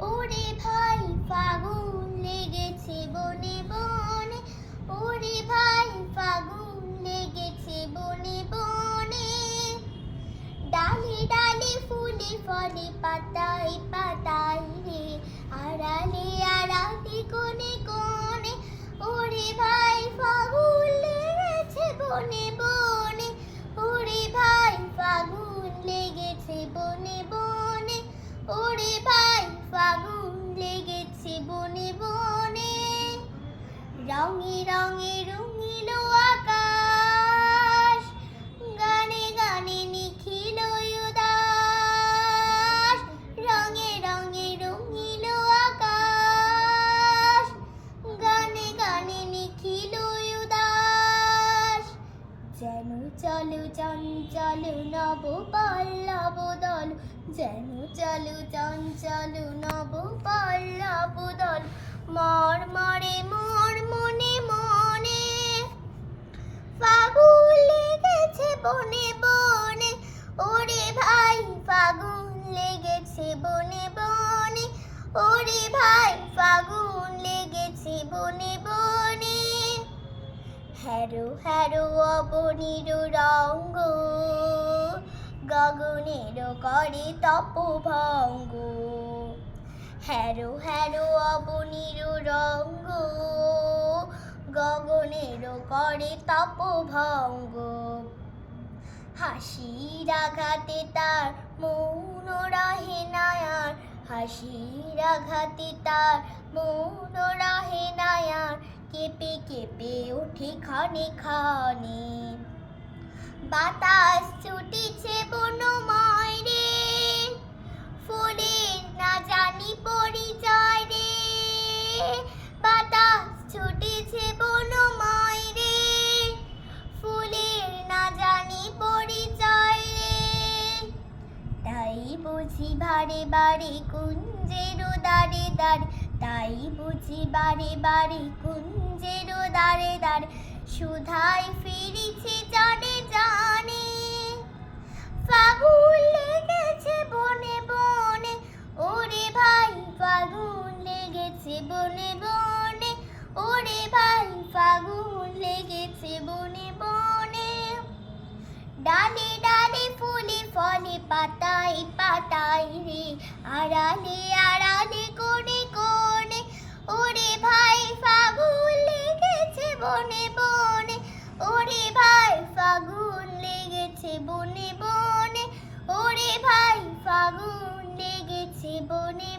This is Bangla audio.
ওরে ভাই ফাগুন লেগেছে বনে বনে, ওরে ভাই ফাগুন লেগেছে বনে বনে। ডালে ডালে ফুলে ফলে পাতায় পাতায় রে, আড়ালে আড়ালে কোণে কোণে। ওরে ভাই ফাগুন লেগেছে বনে বনে, ওরে ভাই ফাগুন লেগেছে বনে বনে, ওরে ভাই ফাগুন লেগেছে বনে বনে। রঙে রঙে রঙিল আকাশ, গানে গানে নিখিল উদাস। রঙে রঙে রঙিল আকাশ, গানে গানে নিখিল উদাস। যেন চলো চঞ্চল নব পল্লব দল, যেন চলো চঞ্চল নব পল্লব দল। মর্মরে মোর মনে মনে, ফাগুন লেগেছে বনে বনে, ওরে ভাই ফাগুন লেগেছে বনে বনে, ওরে ভাই ফাগুন লেগেছে বনে বনে। হ্যারো হ্যারো অবনীর রঙ্গ, গগনের করে তপভঙ্গ। হ্যারো হ্যারো অবনীর রঙ্গ, গগনের করে তপভঙ্গ। হাসির আঘাতে তার মৌন রহে না আর, হাসির আঘাতে তার মৌন রহে না আর। কেঁপে কেঁপে ওঠে ক্ষণে ক্ষণে, বাতাস ছুটিছে বনময় রে, ফুলের না জানি পরিচয় রে। বাতাস ছুটিছে বনময় রে, ফুলের না জানি পরিচয় রে। তাই বুঝি বারে বারে কুঞ্জের দ্বারে দ্বারে, তাই বুঝি বারে বারে কুঞ্জের দ্বারে দ্বারে। সুধাই ফিরিছে জানে জানে, ফাগুন লেগেছে বনে বনে, ওরে ভাই ফাগুন লেগেছে বনে বনে, ওরে ভাই ফাগুন লেগেছে বনে বনে। ডালে ডালে ফুলে ফলে পাতায় পাতায় রে, আড়ালে আড়ালে কোণে কোণে। ওরে ভাই ফাগুন লেগেছে বনে বনে, ওরে ভাই ফাগুন লেগেছে বনে বনে, ওরে ভাই ফাগুন লেগেছে বনে